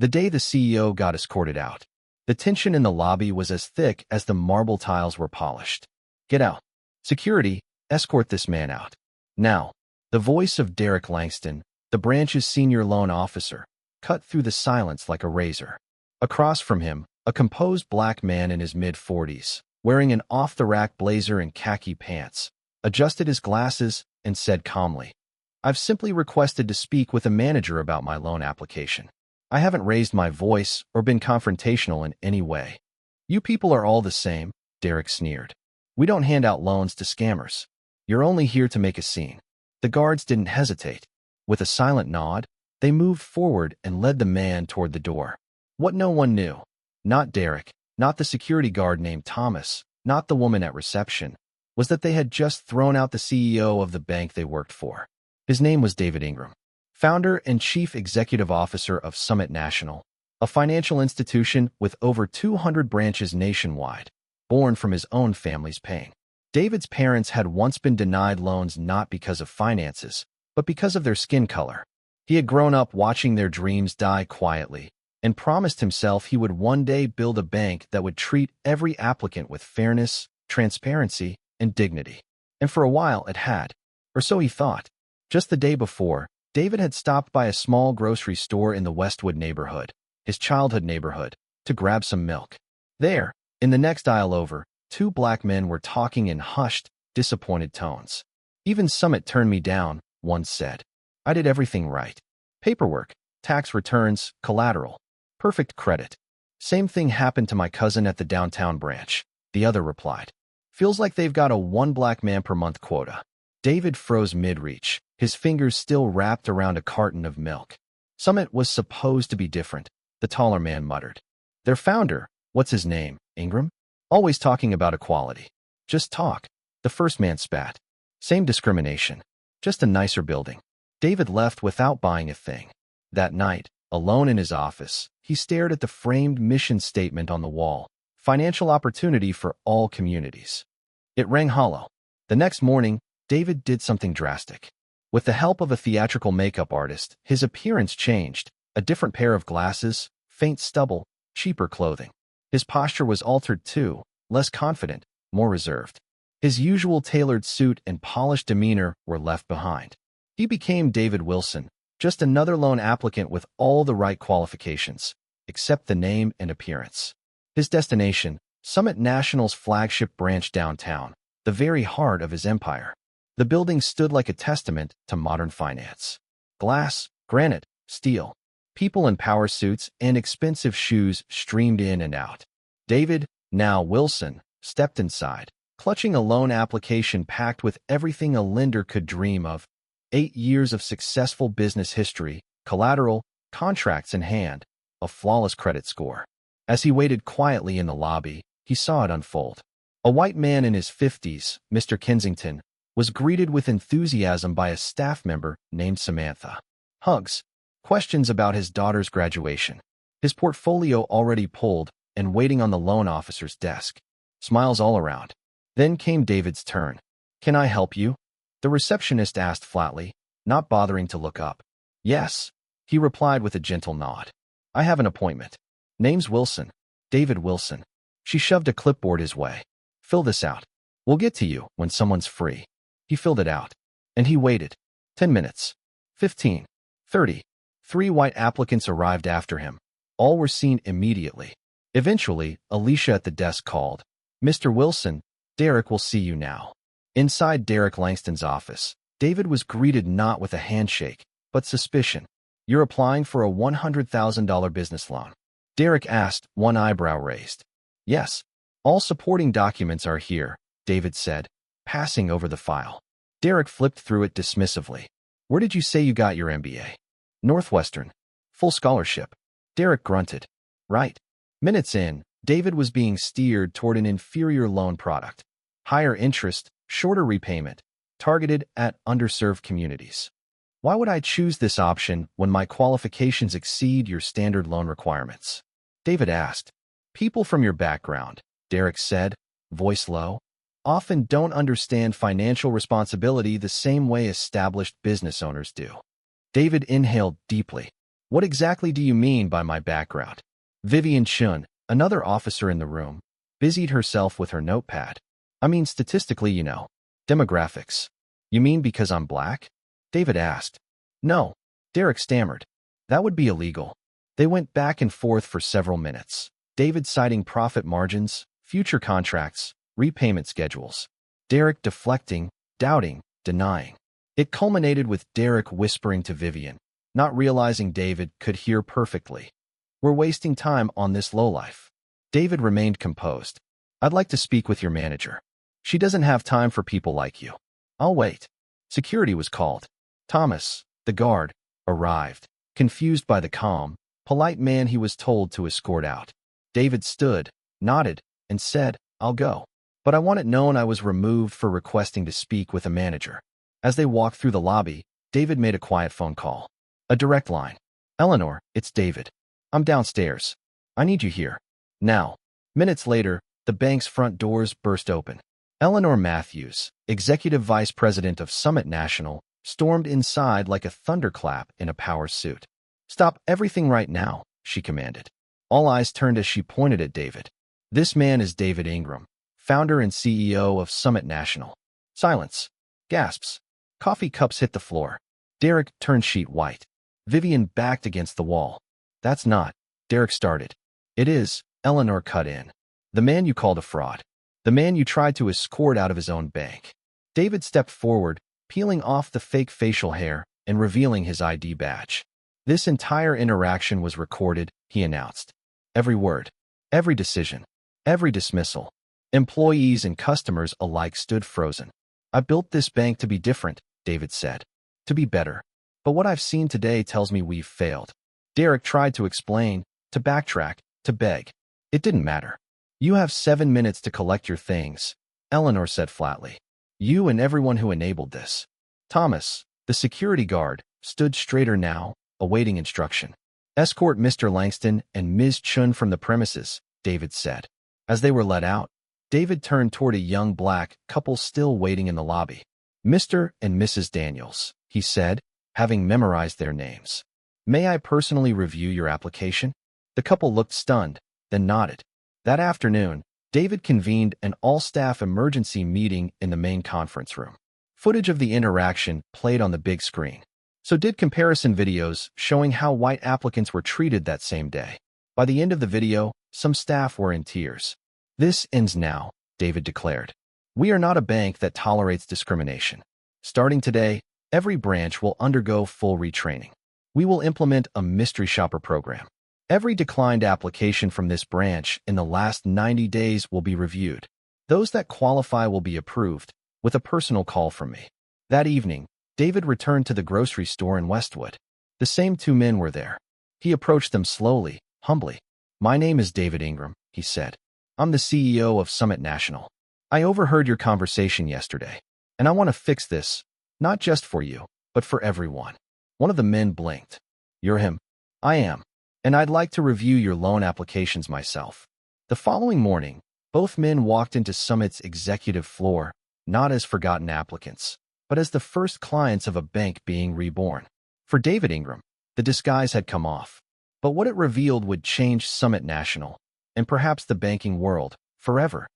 The day the CEO got escorted out, the tension in the lobby was as thick as the marble tiles were polished. "Get out. Security, escort this man out. Now." The voice of Derek Langston, the branch's senior loan officer, cut through the silence like a razor. Across from him, a composed black man in his mid-40s, wearing an off-the-rack blazer and khaki pants, adjusted his glasses and said calmly, "I've simply requested to speak with a manager about my loan application. I haven't raised my voice or been confrontational in any way." "You people are all the same," Derek sneered. "We don't hand out loans to scammers. You're only here to make a scene." The guards didn't hesitate. With a silent nod, they moved forward and led the man toward the door. What no one knew, not Derek, not the security guard named Thomas, not the woman at reception, was that they had just thrown out the CEO of the bank they worked for. His name was David Ingram, founder and chief executive officer of Summit National, a financial institution with over 200 branches nationwide, born from his own family's pain. David's parents had once been denied loans not because of finances, but because of their skin color. He had grown up watching their dreams die quietly and promised himself he would one day build a bank that would treat every applicant with fairness, transparency, and dignity. And for a while it had, or so he thought. Just the day before, David had stopped by a small grocery store in the Westwood neighborhood, his childhood neighborhood, to grab some milk. There, in the next aisle over, two black men were talking in hushed, disappointed tones. "Even Summit turned me down," one said. "I did everything right. Paperwork, tax returns, collateral, perfect credit. Same thing happened to my cousin at the downtown branch," the other replied. "Feels like they've got a one black man per month quota." David froze mid-reach, his fingers still wrapped around a carton of milk. "Summit was supposed to be different," the taller man muttered. "Their founder, what's his name, Ingram? Always talking about equality. Just talk," the first man spat. "Same discrimination. Just a nicer building." David left without buying a thing. That night, alone in his office, he stared at the framed mission statement on the wall, "Financial opportunity for all communities." It rang hollow. The next morning, David did something drastic. With the help of a theatrical makeup artist, his appearance changed. A different pair of glasses, faint stubble, cheaper clothing. His posture was altered too, less confident, more reserved. His usual tailored suit and polished demeanor were left behind. He became David Wilson, just another loan applicant with all the right qualifications, except the name and appearance. His destination, Summit National's flagship branch downtown, the very heart of his empire. The building stood like a testament to modern finance. Glass, granite, steel. People in power suits and expensive shoes streamed in and out. David, now Wilson, stepped inside, clutching a loan application packed with everything a lender could dream of. 8 years of successful business history, collateral, contracts in hand, a flawless credit score. As he waited quietly in the lobby, he saw it unfold. A white man in his 50s, Mr. Kensington, was greeted with enthusiasm by a staff member named Samantha. Hugs. Questions about his daughter's graduation. His portfolio already pulled and waiting on the loan officer's desk. Smiles all around. Then came David's turn. "Can I help you?" the receptionist asked flatly, not bothering to look up. "Yes," he replied with a gentle nod. "I have an appointment. Name's Wilson. David Wilson." She shoved a clipboard his way. "Fill this out. We'll get to you when someone's free." He filled it out. And he waited. 10 minutes. 15. 30. 3 white applicants arrived after him. All were seen immediately. Eventually, Alicia at the desk called, "Mr. Wilson, Derek will see you now." Inside Derek Langston's office, David was greeted not with a handshake, but suspicion. "You're applying for a $100,000 business loan?" Derek asked, one eyebrow raised. "Yes. All supporting documents are here," David said, passing over the file. Derek flipped through it dismissively. "Where did you say you got your MBA?" "Northwestern. Full scholarship." Derek grunted. "Right." Minutes in, David was being steered toward an inferior loan product. Higher interest, shorter repayment, targeted at underserved communities. "Why would I choose this option when my qualifications exceed your standard loan requirements?" David asked. "People from your background," Derek said, voice low, "often don't understand financial responsibility the same way established business owners do." David inhaled deeply. What exactly do you mean by my background? Vivian Chun, another officer in the room, busied herself with her notepad. I mean statistically, you know. Demographics. You mean because I'm black? David asked. No. Derek stammered. That would be illegal. They went back and forth for several minutes. David citing profit margins, future contracts, repayment schedules. Derek deflecting, doubting, denying. It culminated with Derek whispering to Vivian, not realizing David could hear perfectly. We're wasting time on this lowlife. David remained composed. I'd like to speak with your manager. She doesn't have time for people like you. I'll wait. Security was called. Thomas, the guard, arrived, confused by the calm, polite man he was told to escort out. David stood, nodded, and said, I'll go. But I want it known I was removed for requesting to speak with a manager. As they walked through the lobby, David made a quiet phone call. A direct line. Eleanor, it's David. I'm downstairs. I need you here. Now. Minutes later, the bank's front doors burst open. Eleanor Matthews, Executive Vice President of Summit National, stormed inside like a thunderclap in a power suit. Stop everything right now, she commanded. All eyes turned as she pointed at David. This man is David Ingram, founder and CEO of Summit National. Silence. Gasps. Coffee cups hit the floor. Derek turned sheet white. Vivian backed against the wall. That's not. Derek started. It is, Eleanor cut in. The man you called a fraud. The man you tried to escort out of his own bank. David stepped forward, peeling off the fake facial hair and revealing his ID badge. This entire interaction was recorded, he announced. Every word, every decision, every dismissal. Employees and customers alike stood frozen. I built this bank to be different, David said. To be better. But what I've seen today tells me we've failed. Derek tried to explain, to backtrack, to beg. It didn't matter. You have 7 minutes to collect your things, Eleanor said flatly. You and everyone who enabled this. Thomas, the security guard, stood straighter now, awaiting instruction. Escort Mr. Langston and Ms. Chun from the premises, David said. As they were let out, David turned toward a young black couple still waiting in the lobby. Mr. and Mrs. Daniels, he said, having memorized their names. May I personally review your application? The couple looked stunned, then nodded. That afternoon, David convened an all-staff emergency meeting in the main conference room. Footage of the interaction played on the big screen. So did comparison videos showing how white applicants were treated that same day. By the end of the video, some staff were in tears. This ends now, David declared. We are not a bank that tolerates discrimination. Starting today, every branch will undergo full retraining. We will implement a mystery shopper program. Every declined application from this branch in the last 90 days will be reviewed. Those that qualify will be approved, with a personal call from me. That evening, David returned to the grocery store in Westwood. The same two men were there. He approached them slowly, humbly. My name is David Ingram, he said. I'm the CEO of Summit National. I overheard your conversation yesterday, and I want to fix this, not just for you, but for everyone. One of the men blinked. You're him. I am. And I'd like to review your loan applications myself. The following morning, both men walked into Summit's executive floor, not as forgotten applicants, but as the first clients of a bank being reborn. For David Ingram, the disguise had come off. But what it revealed would change Summit National, and perhaps the banking world, forever.